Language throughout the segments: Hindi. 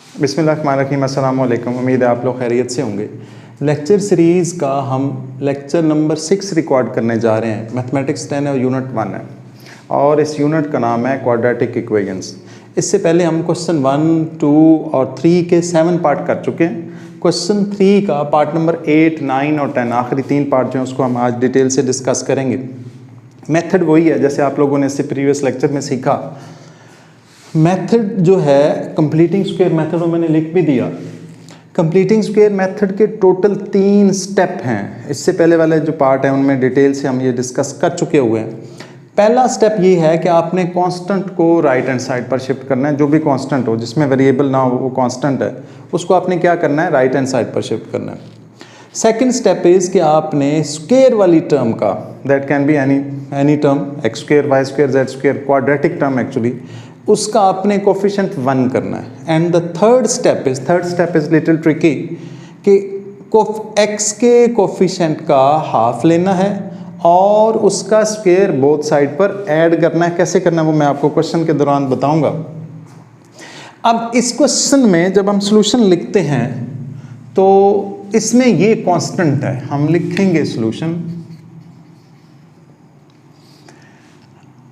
बिस्मिल्लाहिर्रहमानिर्रहीम, अस्सलाम वालेकुम। उम्मीद है आप लोग खैरियत से होंगे। लेक्चर सीरीज़ का हम लेक्चर नंबर 6 रिकॉर्ड करने जा रहे हैं। मैथमेटिक्स 10 और यूनिट 1 है और इस यूनिट का नाम है क्वाड्रेटिक इक्वेशंस। इससे पहले हम क्वेश्चन 1, 2 और 3 के 7 पार्ट कर चुके हैं। क्वेश्चन 3 का पार्ट नंबर 8, 9 और 10 आखिरी 3 पार्ट जो है उसको हम आज डिटेल से डिस्कस करेंगे। मेथड वही है जैसे आप लोगों ने इससे प्रीवियस लेक्चर में सीखा। मेथड जो है कंप्लीटिंग स्क्वायर मेथड, मैंने लिख भी दिया। कंप्लीटिंग स्क्वायर मेथड के टोटल 3 स्टेप हैं। इससे पहले वाले जो पार्ट है उनमें डिटेल से हम ये डिस्कस कर चुके हुए हैं। पहला स्टेप ये है कि आपने कांस्टेंट को राइट हैंड साइड पर शिफ्ट करना है। जो भी कांस्टेंट हो, जिसमें वेरिएबल ना हो वो कांस्टेंट है, उसको आपने क्या करना है, राइट हैंड साइड पर शिफ्ट करना है। सेकेंड स्टेप इज़ कि आपने स्क्वायर वाली टर्म का, that can be any term, x square, y square, z square, quadratic term actually, उसका आपने कोफिशिएंट 1 करना है। And the third step is little tricky कि एक्स के कोफिशिएंट का हाफ लेना है और उसका स्क्वायर बोथ साइड पर ऐड करना है। कैसे करना है वो मैं आपको क्वेश्चन के दौरान बताऊंगा। अब इस क्वेश्चन में जब हम सॉल्यूशन लिखते हैं तो इसमें ये कांस्टेंट है, हम लिखेंगे सॉल्यूशन।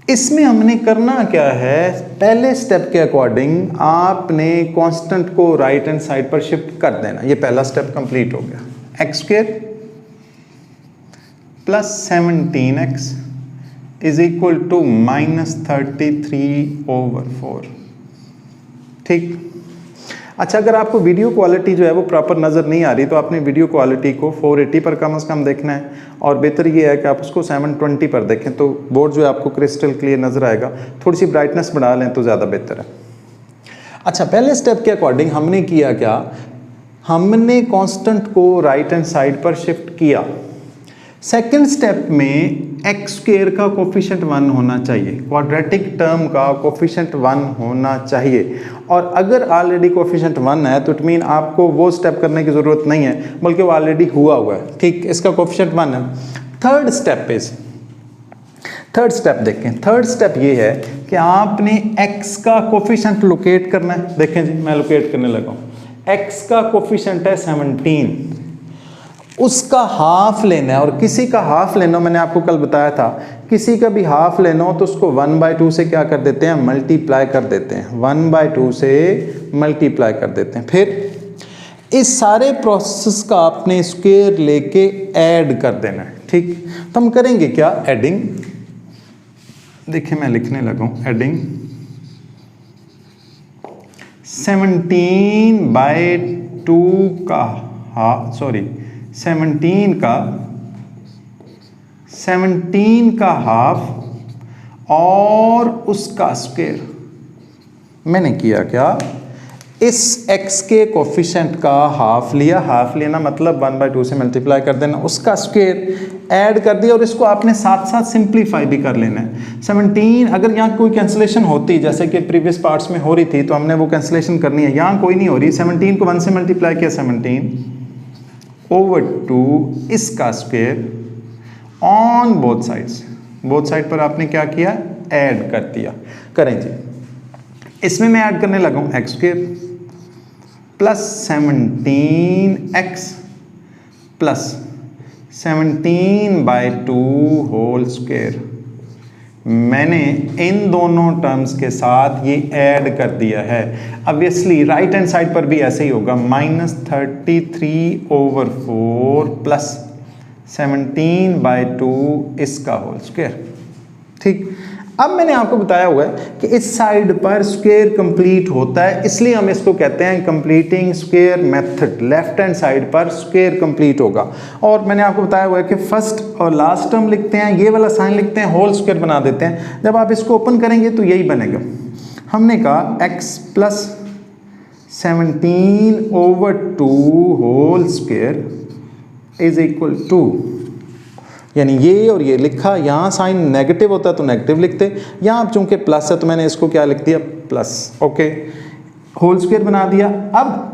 इसमें हमने करना क्या है, पहले स्टेप के अकॉर्डिंग आपने कांस्टेंट को राइट हैंड साइड पर शिफ्ट कर देना। ये पहला स्टेप कंप्लीट हो गया। X square plus 17x is equal to -33/4। ठीक। अच्छा, अगर आपको वीडियो क्वालिटी जो है वो प्रॉपर नज़र नहीं आ रही तो आपने वीडियो क्वालिटी को 480 पर कम से कम देखना है और बेहतर ये है कि आप उसको 720 पर देखें तो बोर्ड जो है आपको क्रिस्टल क्लियर नज़र आएगा। थोड़ी सी ब्राइटनेस बढ़ा लें तो ज़्यादा बेहतर है। अच्छा, पहले स्टेप के अकॉर्डिंग हमने किया क्या, हमने कांस्टेंट को राइट हैंड साइड पर शिफ्ट किया। सेकेंड स्टेप में एक्स स्क्वायर का कोफिशिएंट 1 होना चाहिए, क्वाड्रेटिक टर्म का कोफिशिएंट 1 होना चाहिए। और अगर ऑलरेडी कोफिशिएंट 1 है तो इट मीन आपको वो स्टेप करने की ज़रूरत नहीं है, बल्कि वो ऑलरेडी हुआ है। ठीक, इसका कोफिशिएंट 1 है। थर्ड स्टेप देखें। थर्ड स्टेप ये है कि आपने एक्स का कोफिशिएंट लोकेट करना है। देखें जी, मैं लोकेट करने लगा हूँ। एक्स का कोफिशिएंट है 17, उसका हाफ लेना है। और किसी का हाफ लेना, मैंने आपको कल बताया था, किसी का भी हाफ लेना हो तो उसको 1/2 से क्या कर देते हैं, मल्टीप्लाई कर देते हैं। 1/2 से मल्टीप्लाई कर देते हैं। फिर इस सारे प्रोसेस का आपने स्क्वायर लेके ऐड कर देना है। ठीक, तो हम करेंगे क्या, एडिंग। देखिए मैं लिखने लगा हूँ, एडिंग 17/2 का हाफ, सॉरी 17 का हाफ और उसका स्क्वायर। मैंने किया क्या, इस x के कोफिशिएंट का हाफ लिया। हाफ लेना मतलब 1/2 से मल्टीप्लाई कर देना, उसका स्क्वायर ऐड कर दिया और इसको आपने साथ साथ सिंप्लीफाई भी कर लेना है। 17, अगर यहाँ कोई कैंसिलेशन होती जैसे कि प्रीवियस पार्ट्स में हो रही थी तो हमने वो कैंसिलेशन करनी है, यहाँ कोई नहीं हो रही। 17 को 1 से मल्टीप्लाई किया, 17/2 इसका square on both sides. Both side पर आपने क्या किया, ऐड कर दिया। करें जी, इसमें मैं ऐड करने लगा हूं x square plus 17x plus 17/2 whole square. मैंने इन दोनों टर्म्स के साथ ये ऐड कर दिया है। ऑब्वियसली राइट हैंड साइड पर भी ऐसे ही होगा, -33/4 प्लस 17/2 इसका होल स्क्वायर। ठीक, अब मैंने आपको बताया हुआ है कि इस साइड पर स्क्वायर कंप्लीट होता है, इसलिए हम इसको कहते हैं completing square method. Left hand side पर स्क्वायर कंप्लीट होगा। और मैंने आपको बताया हुआ है कि फर्स्ट और लास्ट टर्म लिखते हैं, ये वाला साइन लिखते हैं, होल स्क्वायर बना देते हैं। जब आप इसको ओपन करेंगे तो यही बनेगा। हमने कहा x plus 17/2 whole square is equal to, यानी ये और ये लिखा। यहाँ साइन नेगेटिव होता है तो नेगेटिव लिखते, यहाँ अब चूंकि प्लस है तो मैंने इसको क्या लिख दिया, प्लस। ओके, होल स्क्वायर बना दिया। अब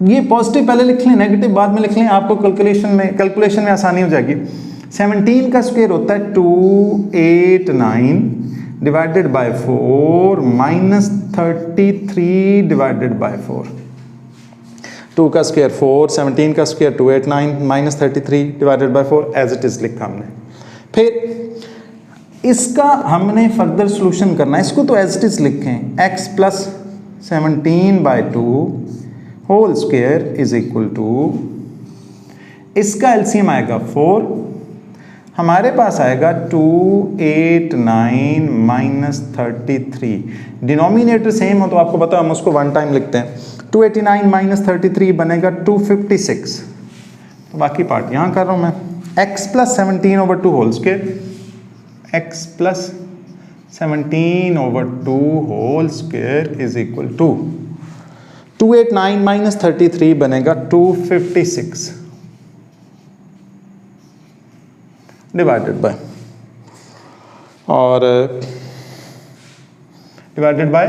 ये पॉजिटिव पहले लिख लें, नेगेटिव बाद में लिख लें, आपको कैलकुलेशन में आसानी हो जाएगी। 17 का स्क्वायर होता है 289 डिवाइडेड बाय 4 -33 डिवाइडेड बाय 4। 2 का स्क्वायर 4, 17 का square 289 minus 33 divided by 4 as it is लिखा हमने। फिर इसका हमने फर्दर सोल्यूशन करना है, इसको तो एज इट इज़ लिखें, x plus 17/2 whole square is equal to, इसका एलसीएम आएगा 4, हमारे पास आएगा 289 माइनस 33, डिनोमिनेटर सेम हो तो आपको पता हम उसको वन टाइम लिखते हैं, 289 माइनस 33 बनेगा 256, तो बाकी पार्ट यहाँ कर रहा हूँ मैं, x plus 17/2 whole square, x plus 17/2 whole square is equal to 289 minus 33 बनेगा 256 डिवाइडेड बाय, और डिवाइडेड बाय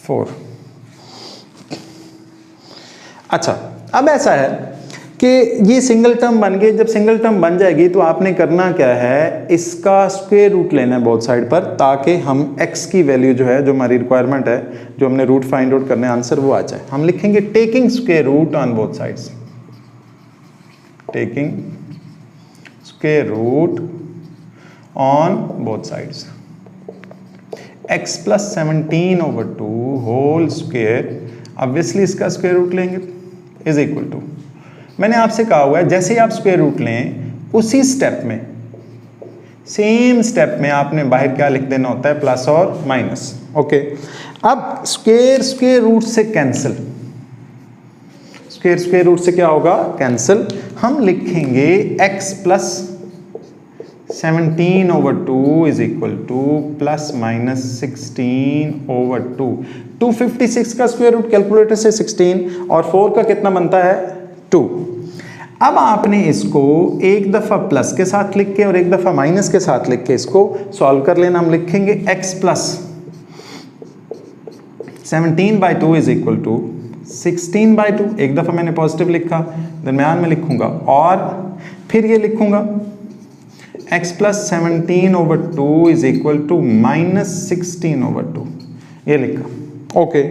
4। अच्छा, अब ऐसा है कि ये सिंगल टर्म बन गई, जब सिंगल टर्म बन जाएगी तो आपने करना क्या है, इसका स्क्वायर रूट लेना है बोथ साइड पर, ताकि हम x की वैल्यू जो है, जो हमारी रिक्वायरमेंट है, जो हमने रूट फाइंड आउट करने आंसर वो आ जाए। हम लिखेंगे taking square root on both sides, taking square root on both sides, x plus 17/2 whole square, obviously इसका स्क्वायर रूट लेंगे, इज इक्वल टू, मैंने आपसे कहा हुआ है जैसे ही आप स्क्वायर रूट लें उसी स्टेप में, सेम स्टेप में आपने बाहर क्या लिख देना होता है, प्लस और माइनस। ओके, अब स्क्वायर रूट से कैंसिल, स्क्वायर रूट से क्या होगा, कैंसिल, हम लिखेंगे x plus 17/2 is equal two plus minus 16/2, 256 का स्क्वायर रूट कैलकुलेटर से 16 और 4 का कितना बनता है, 2। अब आपने इसको एक दफ़ा प्लस के साथ लिख के और एक दफ़ा माइनस के साथ लिख के इसको सॉल्व कर लेना। हम लिखेंगे x plus 17/2 is equal to 16/2, एक दफ़ा मैंने पॉजिटिव लिखा, दरम्यान में लिखूंगा, और फिर ये लिखूंगा x plus 17/2 is equal to minus 16/2, ये लिखा। ओके,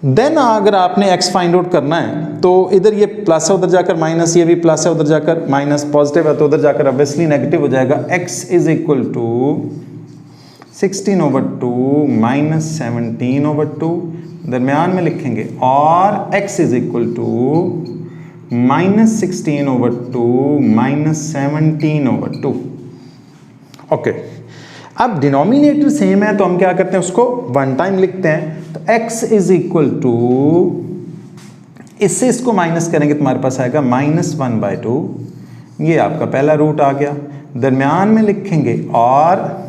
देन अगर आपने x फाइंड आउट करना है तो इधर ये प्लस है, उधर जाकर माइनस, ये भी प्लस है, उधर जाकर माइनस, पॉजिटिव है तो उधर जाकर ऑब्वियसली नेगेटिव हो जाएगा। x is equal to 16/2 minus 17/2, दरमियान में लिखेंगे, और x is equal to minus 16/2 minus 17/2। Okay, अब डिनोमिनेटर सेम है तो हम क्या करते हैं, उसको वन टाइम लिखते हैं, तो x इज इक्वल टू, इससे इसको माइनस करेंगे तो हमारे पास आएगा -1/2, ये आपका पहला रूट आ गया, दरमियान में लिखेंगे, और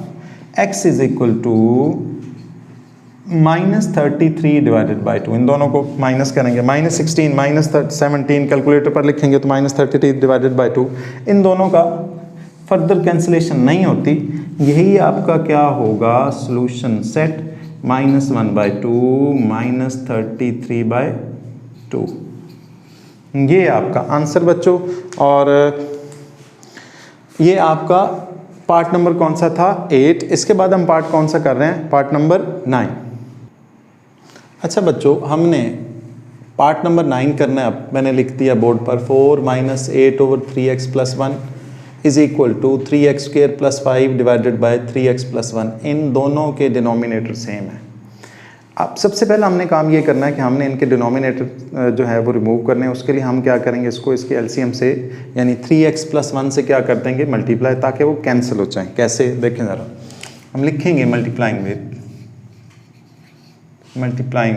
x is equal to -33 divided by 2, इन दोनों को माइनस करेंगे, -16 माइनस 17 कैलकुलेटर पर लिखेंगे तो -33 डिवाइडेड बाई 2, इन दोनों का फर्दर कैंसिलेशन नहीं होती, यही आपका क्या होगा, सॉल्यूशन सेट, -1/2 -33/2, ये आपका आंसर बच्चों। और ये आपका पार्ट नंबर कौन सा था, 8। इसके बाद हम पार्ट कौन सा कर रहे हैं, पार्ट नंबर 9। अच्छा बच्चों, हमने पार्ट नंबर 9 करना है। अब मैंने लिख दिया बोर्ड पर, 4 - 8/3x + 1 is equal to 3x² + 5 divided by 3x + 1। इन दोनों के डिनोमिनेटर सेम है। अब सबसे पहले हमने काम ये करना है कि हमने इनके डिनोमिनेटर जो है वो रिमूव करने हैं। उसके लिए हम क्या करेंगे, इसको इसके एलसीएम से यानी 3x + 1 से क्या कर देंगे, मल्टीप्लाई, ताकि वो कैंसिल हो जाए। कैसे, देखें ज़रा, हम लिखेंगे मल्टीप्लाइंग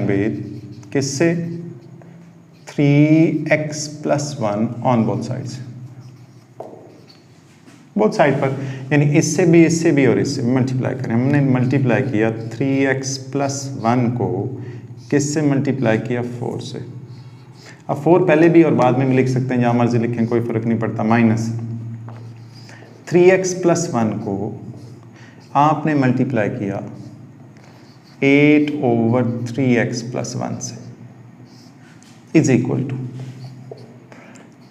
विद किससे, 3x + 1 on both sides, both side पर, यानी इससे भी और इससे भी मल्टीप्लाई करें। हमने मल्टीप्लाई किया 3x + 1 को किससे मल्टीप्लाई किया, 4 से। अब 4 पहले भी और बाद में भी लिख सकते हैं, जहाँ मर्जी लिखें, कोई फ़र्क नहीं पड़ता। माइनस 3x + 1 को आपने मल्टीप्लाई किया 8/3x + 1 से, इज इक्वल टू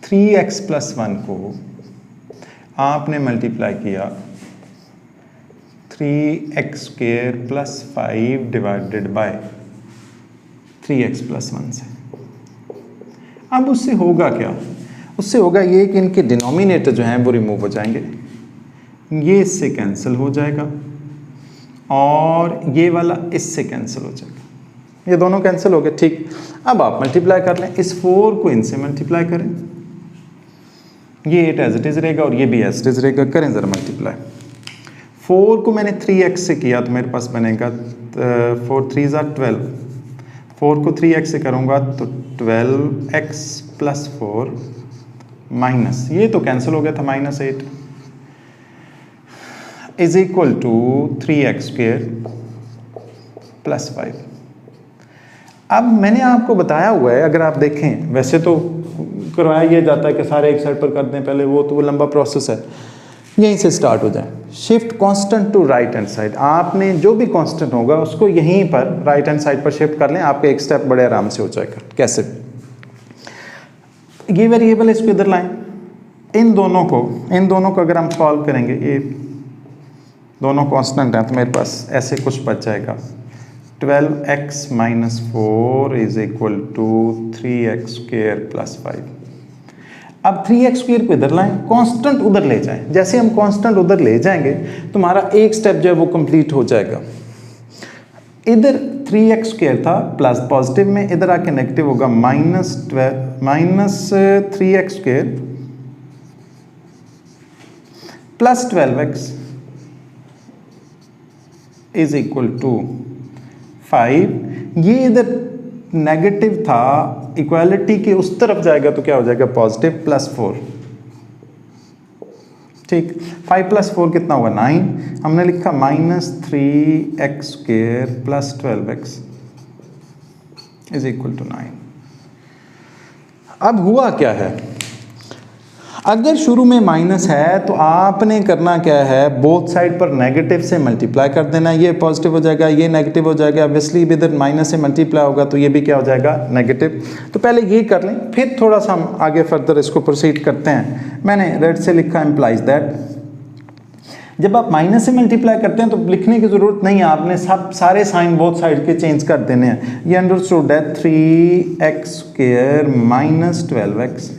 3x + 1 को आपने मल्टीप्लाई किया 3x² + 5 डिवाइडेड बाय 3x + 1 से, अब उससे होगा क्या, उससे होगा ये कि इनके डिनोमिनेटर जो हैं वो रिमूव हो जाएंगे, ये इससे कैंसिल हो जाएगा और ये वाला इससे कैंसिल हो जाएगा, ये दोनों कैंसिल हो गए। ठीक, अब आप मल्टीप्लाई कर लें, इस 4 को इनसे मल्टीप्लाई करें, ये 8 एज इट इज़ रहेगा और ये भी एज इट इज़ रहेगा। करें ज़रा मल्टीप्लाई, 4 को मैंने 3x से किया तो मेरे पास बनेगा 4 3 = 12, 4 को 3x से करूँगा तो 12x + 4 माइनस, ये तो कैंसिल हो गया था, -8 इज इक्वल टू 3x² + 5। अब मैंने आपको बताया हुआ है, अगर आप देखें, वैसे तो करवाया ये जाता है कि सारे एक साइड पर कर दें पहले, वो तो वो लंबा प्रोसेस है, यहीं से स्टार्ट हो जाए। Shift constant to right hand side, आपने जो भी कांस्टेंट होगा उसको यहीं पर राइट हैंड साइड पर शिफ्ट कर लें, आपका एक स्टेप बड़े आराम से हो जाएगा। कैसे, ये वेरिएबल इसको इधर लाएं, इन दोनों को अगर हम सॉल्व करेंगे, ये दोनों कांस्टेंट हैं तो मेरे पास ऐसे कुछ बच जाएगा, 12x - 4 = 3x² + 5। अब 3x² को इधर लाएं, कांस्टेंट उधर ले जाएं, जैसे हम कांस्टेंट उधर ले जाएंगे तुम्हारा एक स्टेप जो है वो कंप्लीट हो जाएगा। इधर 3x² था प्लस पॉजिटिव में, इधर आके नेगेटिव होगा, -3x² + 12x = 5। ये इधर नेगेटिव था, इक्वालिटी के उस तरफ जाएगा तो क्या हो जाएगा, पॉजिटिव +4। ठीक, 5 + 4 कितना हुआ, 9। हमने लिखा -3x² + 12x = 9। अब हुआ क्या है, अगर शुरू में माइनस है तो आपने करना क्या है, बोथ साइड पर नेगेटिव से मल्टीप्लाई कर देना, ये पॉजिटिव हो जाएगा, ये नेगेटिव हो जाएगा, ऑब्वियसली इधर माइनस से मल्टीप्लाई होगा तो ये भी क्या हो जाएगा, नेगेटिव। तो पहले ये कर लें, फिर थोड़ा सा हम आगे फर्दर इसको प्रोसीड करते हैं। मैंने रेड से लिखा इम्प्लाइज दैट, जब आप माइनस से मल्टीप्लाई करते हैं तो लिखने की ज़रूरत नहीं है, आपने सारे साइन बोथ साइड के चेंज कर देने हैं। ये अंडरस्टूड है, 3x² - 12x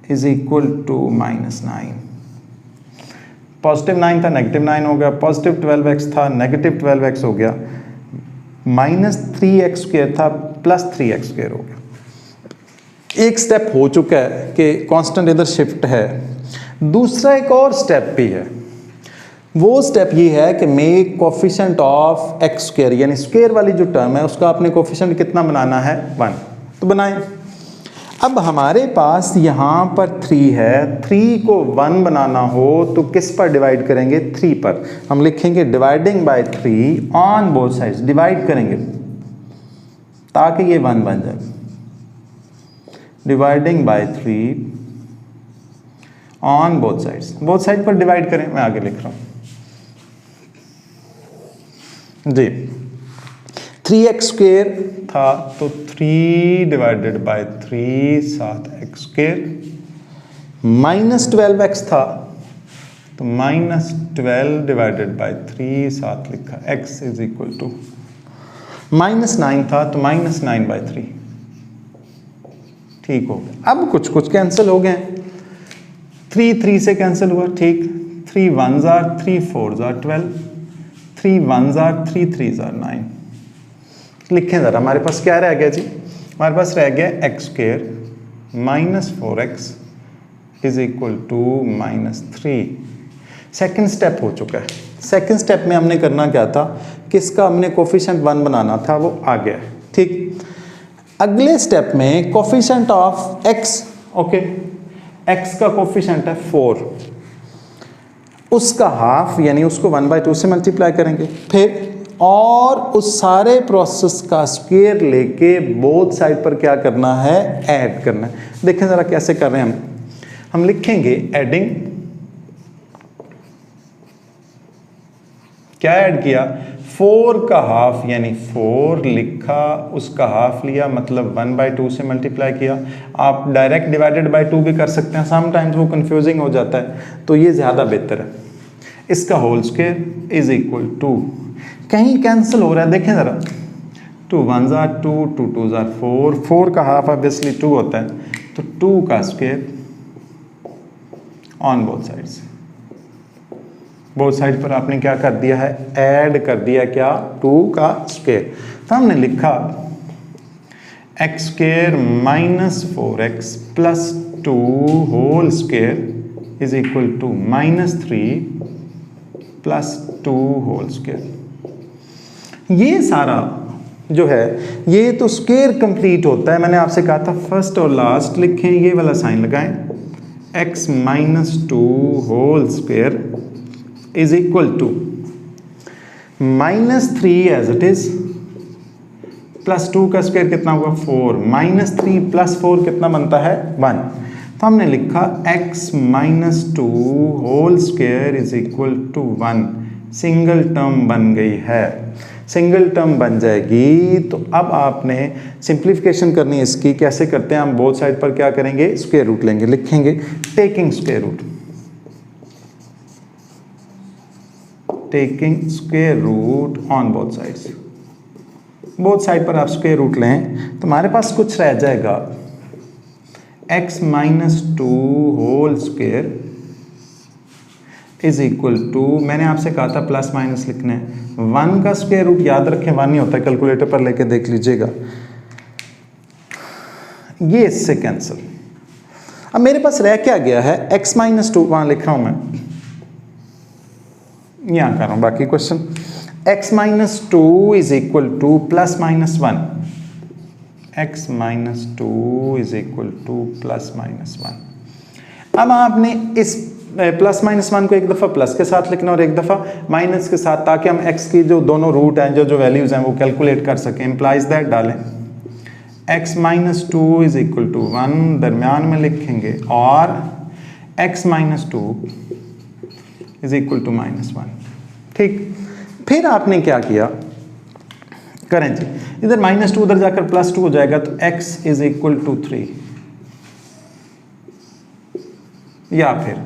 = -9। पॉजिटिव 9 था, -9 हो गया, पॉजिटिव 12x था, -12x हो गया, -3x² था, +3x² हो गया। एक स्टेप हो चुका है कि कांस्टेंट इधर शिफ्ट है। दूसरा एक और स्टेप भी है, वो स्टेप ये है कि मेक कोफिशिएंट ऑफ x², यानी स्क्वायर वाली जो टर्म है उसका आपने कोफिशिएंट कितना बनाना है, 1। तो बनाएं। अब हमारे पास यहाँ पर 3 है, 3 को 1 बनाना हो तो किस पर डिवाइड करेंगे, 3 पर। हम लिखेंगे dividing by 3 on both sides, divide करेंगे ताकि ये 1 बन जाए। Dividing by 3 on both sides, both side पर डिवाइड करें, मैं आगे लिख रहा हूँ जी। 3x² था तो 3 / 3 7x², -12x था तो -12 / 3 7 लिखा, x = -9 था तो -9/3। ठीक हो गया। अब कुछ कैंसिल हो गए, 3 से कैंसिल हुआ, ठीक, 3 1s are 3 4s are 12, 3 1s are 3 3s are 9। लिखें ज़रा, हमारे पास क्या रह गया जी, हमारे पास रह गया x² - 4x = -3। सेकंड स्टेप हो चुका है। सेकंड स्टेप में हमने करना क्या था, किसका हमने कोफिशिएंट 1 बनाना था, वो आ गया, ठीक। अगले स्टेप में coefficient of x, okay, x का कोफिशिएंट है 4, उसका हाफ यानी उसको 1/2 से मल्टीप्लाई करेंगे, फिर और उस सारे प्रोसेस का स्क्वायर लेके बोथ साइड पर क्या करना है, ऐड करना है। देखें ज़रा कैसे कर रहे हैं हम लिखेंगे एडिंग, क्या ऐड किया, 4 का हाफ यानी 4 लिखा, उसका हाफ लिया, मतलब 1/2 से मल्टीप्लाई किया। आप डायरेक्ट डिवाइडेड बाय 2 भी कर सकते हैं, समटाइम्स वो कंफ्यूजिंग हो जाता है, तो ये ज़्यादा बेहतर है। इसका होल स्क्वायर = कहीं कैंसिल हो रहा है, देखें ज़रा, 2 1s are 2, 2 2s are 4, 4 का हाफ ऑब्वियसली 2 होता है, तो 2 का square on both sides. Both side पर आपने क्या कर दिया है, ऐड कर दिया क्या, 2 का स्क्वायर। तो हमने लिखा x square minus 4x plus 2 whole square is equal to minus 3 plus 2 whole square. ये सारा जो है ये तो स्क्वायर कंप्लीट होता है। मैंने आपसे कहा था फर्स्ट और लास्ट लिखें, ये वाला साइन लगाएं, x minus 2 whole square is equal to minus 3 as it is plus 2 का स्क्वायर कितना होगा 4, माइनस 3 प्लस 4 कितना बनता है 1। तो हमने लिखा x minus 2 whole square is equal to 1। Single term बन गई है। सिंगल टर्म बन जाएगी तो अब आपने सिंप्लीफिकेशन करनी है इसकी। कैसे करते हैं, हम बोथ साइड पर क्या करेंगे, स्क्वायर रूट लेंगे, लिखेंगे taking square root, taking square root on both sides. Both side पर आप स्क्वायर रूट लें तो हमारे पास कुछ रह जाएगा x minus 2 whole square is equal to, मैंने आपसे कहा था प्लस माइनस लिखना है, 1 का स्क्वायर रूट याद रखें 1 नहीं होता, कैलकुलेटर पर लेके देख लीजिएगा, ये इससे कैंसिल। अब मेरे पास रह क्या गया है, x माइनस 2, वहां लिख रहा हूं मैं, यहां कर रहा हूं बाकी question, x minus 2 is equal two plus minus 1, x minus 2 is equal two plus minus 1। अब आपने इस प्लस माइनस 1 को एक दफ़ा प्लस के साथ लिखना और एक दफ़ा माइनस के साथ, ताकि हम x की जो दोनों रूट हैं, जो वैल्यूज़ हैं वो कैलकुलेट कर सकें। इम्प्लाइज दैट डालें, x minus 2 is equal to 1 दरमियान में लिखेंगे, और x minus 2 is equal to minus 1। ठीक, फिर आपने क्या किया, करें जी, इधर माइनस 2 उधर जाकर प्लस 2 हो जाएगा, तो x इज इक्वल टू 3, या फिर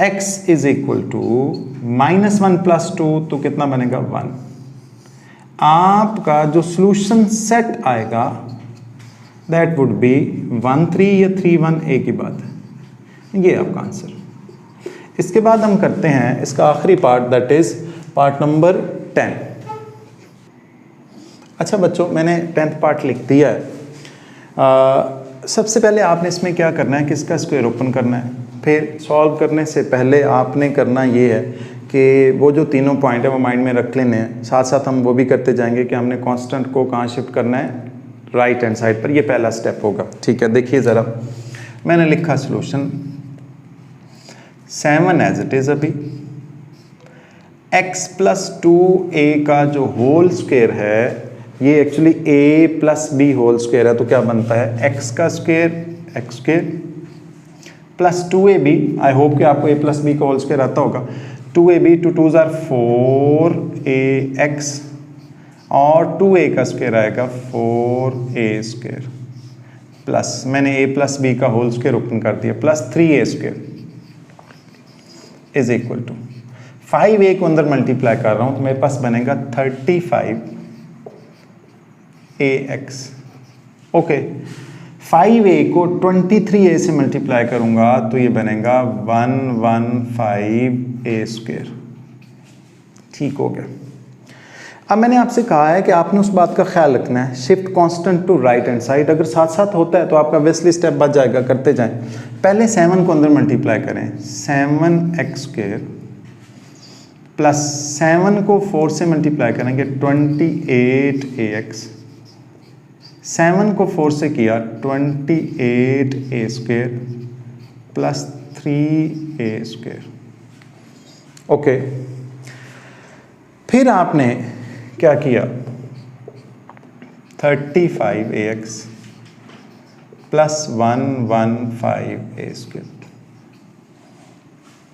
x is equal to minus 1 plus 2, तो कितना बनेगा 1। आपका जो सॉल्यूशन सेट आएगा दैट वुड बी 1 3 या 3 1, एक ही बात है, ये आपका आंसर। इसके बाद हम करते हैं इसका आखिरी part, that is part number 10। अच्छा बच्चों, मैंने 10th पार्ट लिख दिया है। सबसे पहले आपने इसमें क्या करना है, किसका स्क्वायर ओपन करना है। फिर सॉल्व करने से पहले आपने करना ये है कि वो जो तीनों पॉइंट है वो माइंड में रख लेने हैं, साथ साथ हम वो भी करते जाएंगे कि हमने कांस्टेंट को कहाँ शिफ्ट करना है, राइट हैंड साइड पर। ये पहला स्टेप होगा, ठीक है। देखिए ज़रा, मैंने लिखा सॉल्यूशन 7 एज इट इज़, अभी x प्लस 2a का जो होल स्क्वायर है, ये actually a plus b whole square है, तो क्या बनता है x का square x square plus 2ab। I hope कि आपको a प्लस b का होल स्क्वायर आता होगा। 2ab 2 2s are 4ax, और 2a का स्क्वायर आएगा 4a स्क्वायर, प्लस मैंने a प्लस b का होल स्क्वायर ओपन कर दिया, plus 3a square is equal to 5a को अंदर मल्टीप्लाई कर रहा हूं, तो मेरे पास बनेगा 35ax। ओके, 5a को 23a से मल्टीप्लाई करूंगा तो ये बनेगा 115a स्क्वायर। ठीक हो गया। अब मैंने आपसे कहा है कि आपने उस बात का ख्याल रखना है, shift constant to right hand side. अगर साथ साथ होता है तो आपका वेस्टली स्टेप बच जाएगा, करते जाएं। पहले 7 को अंदर मल्टीप्लाई करें, 7x स्क्वायर प्लस 7 को 4 से मल्टीप्लाई करेंगे 28ax, 7 को 4 से किया 28a square plus 3a square. Okay, फिर आपने क्या किया, 35ax प्लस 115a स्क्वायर,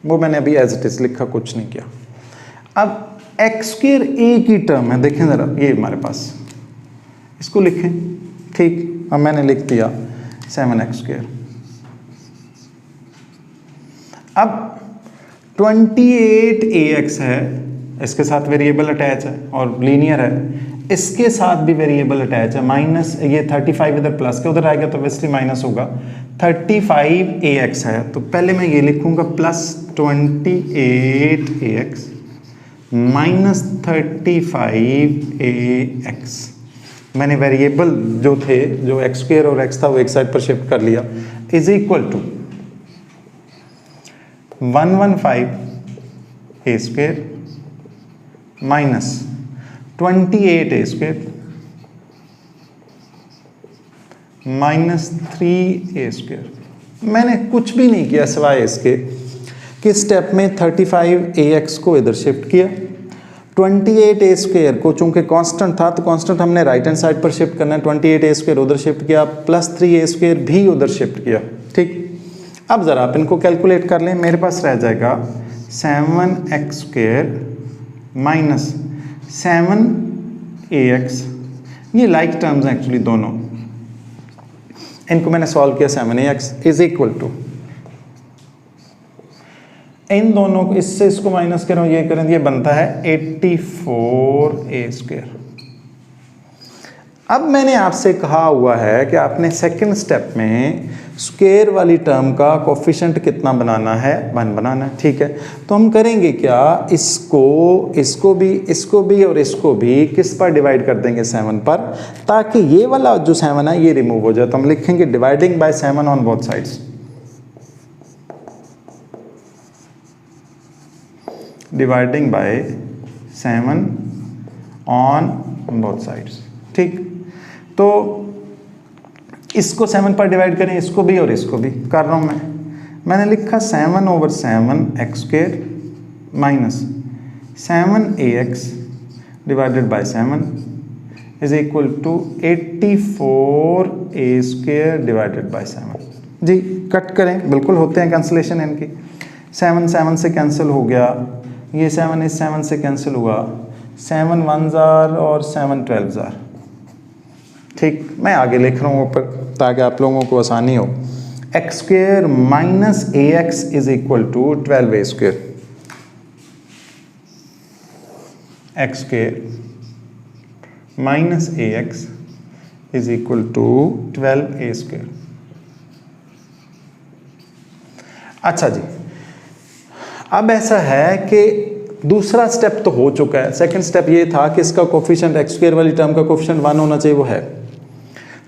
वो मैंने अभी एज इट इज लिखा, कुछ नहीं किया। अब एक्स स्क्वायर ए की टर्म है, देखें ज़रा, ये हमारे पास, इसको लिखें। ठीक, अब मैंने लिख दिया 7x स्क्वायर। अब 28ax है, इसके साथ वेरिएबल अटैच है और लीनियर है, इसके साथ भी वेरिएबल अटैच है, माइनस ये 35 इधर प्लस के उधर आएगा तो ऑब्वियसली माइनस होगा, 35ax है, तो पहले मैं ये लिखूंगा प्लस 28ax माइनस 35ax। मैंने वेरिएबल जो थे, जो एक्स स्क्वायर और एक्स था, वो एक साइड पर शिफ्ट कर लिया, is equal to 115a square minus 28a square minus 3a square. मैंने कुछ भी नहीं किया सिवाय इसके कि स्टेप में 35ax को इधर शिफ्ट किया, 28a स्क्वायर को चूंकि कांस्टेंट था तो कांस्टेंट हमने राइट हैंड साइड पर शिफ्ट करना है, 28a स्क्वायर उधर शिफ्ट किया, प्लस 3a स्क्वायर भी उधर शिफ्ट किया। ठीक, अब ज़रा आप इनको कैलकुलेट कर लें, मेरे पास रह जाएगा 7x स्क्वायर माइनस 7ax, ये लाइक टर्म्स हैं एक्चुअली दोनों, इनको मैंने सॉल्व किया, 7ax इज इक्वल टू, इन दोनों को इससे इसको माइनस करो, ये करें, ये बनता है 84a स्क्वायर। अब मैंने आपसे कहा हुआ है कि आपने सेकंड स्टेप में स्क्वायर वाली टर्म का कोफिशिएंट कितना बनाना है, 1 बनाना है। ठीक है, तो हम करेंगे क्या, इसको भी और इसको भी किस पर डिवाइड कर देंगे, 7 पर, ताकि ये वाला जो 7 है ये रिमूव हो जाए। तो हम लिखेंगे dividing by 7 on both sides, dividing by 7 on both sides. ठीक, तो इसको 7 पर डिवाइड करें, इसको भी और इसको भी कर रहा हूं मैंने लिखा 7/7 x square minus 7ax divided by 7 is equal to 84a square divided by 7। जी कट करें, बिल्कुल होते हैं कैंसिलेशन इनकी, 7 7 से कैंसिल हो गया, ये 7 इस 7 से कैंसिल हुआ, 7 1s और 7 12s। ठीक, मैं आगे लिख रहा हूँ ऊपर ताकि आप लोगों को आसानी हो। X square minus ax is equal to 12a square, x square minus ax is equal to 12a square. अच्छा जी, अब ऐसा है कि दूसरा स्टेप तो हो चुका है, सेकंड स्टेप ये था कि इसका कोफिशिएंट एक्स स्क्वायर वाली टर्म का कोफिशिएंट 1 होना चाहिए, वो है।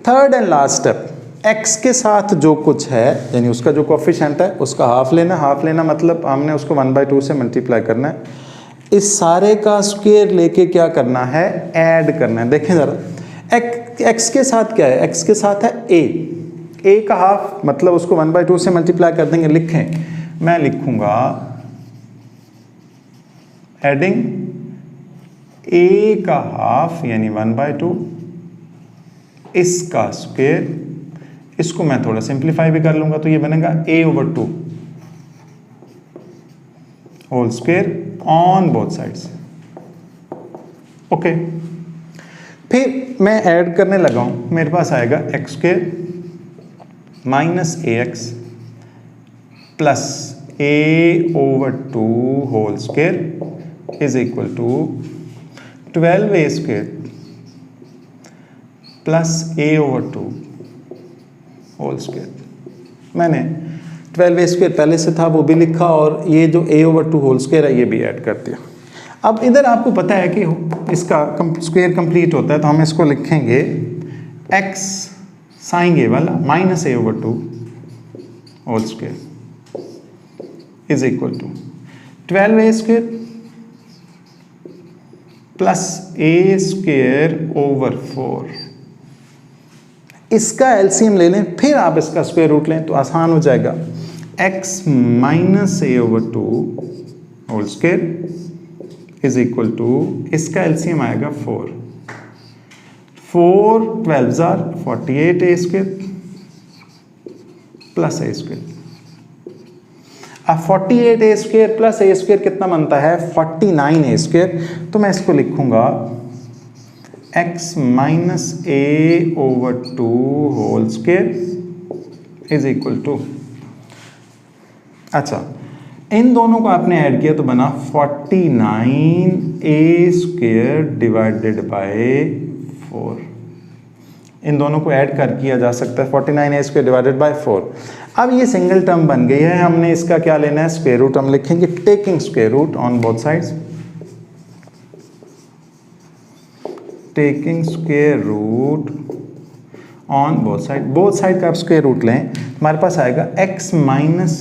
Third and last step, x के साथ जो कुछ है यानी उसका जो कोफिशिएंट है उसका हाफ लेना मतलब हमने उसको 1/2 से मल्टीप्लाई करना है, इस सारे का स्क्वायर लेके क्या करना है, ऐड करना है। देखें ज़रा, x के साथ क्या है, x के साथ है a का हाफ, मतलब उसको 1/2 से मल्टीप्लाई कर देंगे। लिखें, मैं लिखूंगा एडिंग a का हाफ यानी 1/2, इसका स्क्वायर, इसको मैं थोड़ा सिंप्लीफाई भी कर लूंगा तो ये बनेगा a/2 whole square on both sides. Okay, फिर मैं ऐड करने लगा हूं, मेरे पास आएगा x square minus ax plus a/2 whole square is equal to 12a square plus a/2 whole square. मैंने 12a स्क्वायर पहले से था वो भी लिखा और ये जो a/2 होल स्क्वायर है ये भी ऐड कर दिया। अब इधर आपको पता है कि इसका स्क्वायर कंप्लीट होता है तो हम इसको लिखेंगे x साइन a वाला minus a/2 whole square is equal to 12a square plus a square over 4। इसका एलसीएम ले लें, फिर आप इसका स्क्वायर रूट लें तो आसान हो जाएगा। x minus a/2 whole square is equal to, इसका एलसीएम आएगा 4 12s are 48a square plus a square. अब 48a square plus a square कितना बनता है, 49a स्क्वायर। तो मैं इसको लिखूंगा x minus a/2 whole square is equal to, अच्छा इन दोनों को आपने ऐड किया तो बना 49a² डिवाइडेड बाय 4। इन दोनों को ऐड कर किया जा सकता है 49a² डिवाइडेड बाय 4। अब ये सिंगल टर्म बन गई है, हमने इसका क्या लेना है, स्क्वायर रूट हम लिखेंगे, taking square root on both sides, taking square root on both side का आप स्क्वायर रूट लें, हमारे पास आएगा x माइनस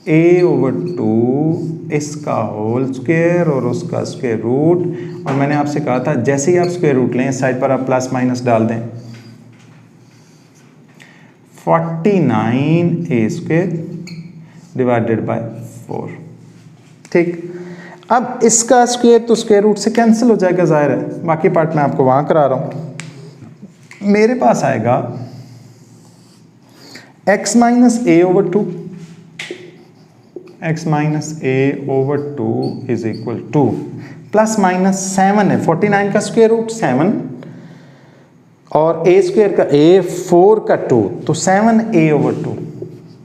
a/2 इसका होल स्क्वायर और उसका स्क्वायर रूट। और मैंने आपसे कहा था जैसे ही आप स्क्वायर रूट लें इस साइड पर आप प्लस माइनस डाल दें, 49a² डिवाइडेड बाय 4। ठीक, अब इसका स्क्वायर तो स्क्वायर रूट से कैंसिल हो जाएगा, जाहिर है, बाकी पार्ट मैं आपको वहां करा रहा हूं। मेरे पास आएगा x minus a/2, x minus a/2 is equal two plus minus 7 है, 49 का स्क्वायर रूट 7 और a स्क्वायर का a 4 का 2, तो 7a/2,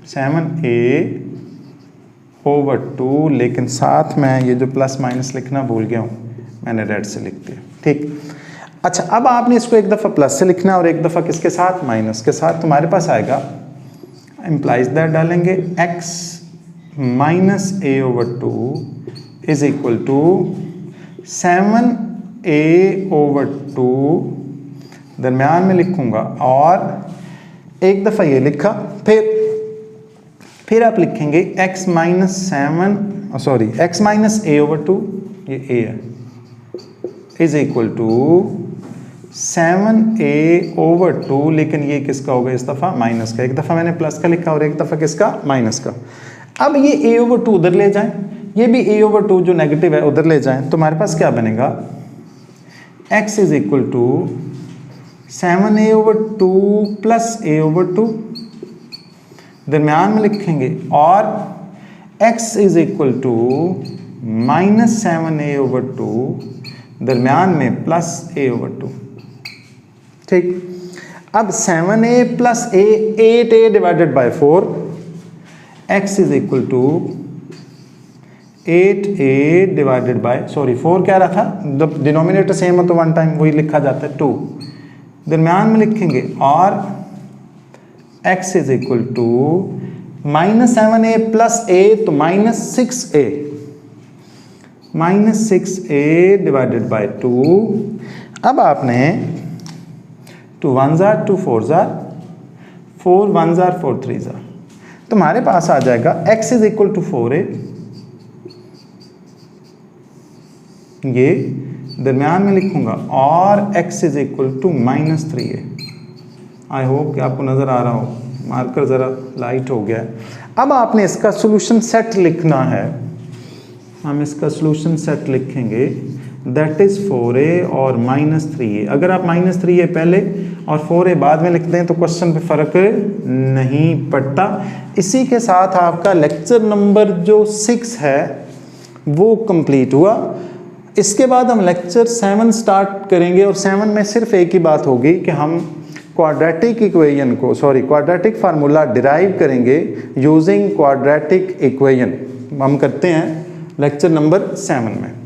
7a/2। लेकिन साथ में ये जो प्लस माइनस लिखना भूल गया हूँ, मैंने रेड से लिख दिया। ठीक, अच्छा, अब आपने इसको एक दफ़ा प्लस से लिखना और एक दफ़ा किसके साथ, माइनस के साथ। तुम्हारे पास आएगा इम्प्लाइज दैट डालेंगे x minus a/2 is equal to 7a/2 दरमियान में लिखूंगा और एक दफ़ा ये लिखा, फिर आप लिखेंगे x माइनस a/2, ये a है, इज इक्वल टू 7a/2, लेकिन ये किसका होगा इस दफ़ा, माइनस का। एक दफ़ा मैंने प्लस का लिखा और एक दफ़ा किसका, माइनस का। अब ये a/2 उधर ले जाएं, ये भी a/2 जो नेगेटिव है उधर ले जाएं, तो हमारे पास क्या बनेगा, x is equal to 7a/2 plus a/2 दरमियान में लिखेंगे और x is equal to minus 7a/2 दरमियान में प्लस a/2। ठीक, अब 7a plus a 8a divided by 4, x is equal to 8a divided by 4 क्या रहा था, जब डिनोमिनेटर सेम हो तो वन टाइम वही लिखा जाता है 2, दरमियान में लिखेंगे और x is equal to minus 7a plus a, तो माइनस 6a डिवाइडेड बाय 2। अब आपने 2 1s are 2 4s are 4 1s are 4 3s are, तो हमारे पास आ जाएगा x is equal to 4a, ये दरमियान में लिखूंगा और x is equal to minus 3a। I hope कि आपको नज़र आ रहा हो, मार्कर ज़रा लाइट हो गया है। अब आपने इसका सोल्यूशन सेट लिखना है, हम इसका सोल्यूशन सेट लिखेंगे, दैट इज़ 4a और माइनस 3a। अगर आप माइनस 3a पहले और 4a बाद में लिख दें तो क्वेश्चन पे फ़र्क नहीं पड़ता। इसी के साथ आपका लेक्चर नंबर जो 6 है वो कंप्लीट हुआ। इसके बाद हम लेक्चर 7 स्टार्ट करेंगे और 7 में सिर्फ एक ही बात होगी कि हम क्वाड्रेटिक फार्मूला डिराइव करेंगे यूजिंग क्वाड्रेटिक इक्वेशन। हम करते हैं लेक्चर नंबर 7 में।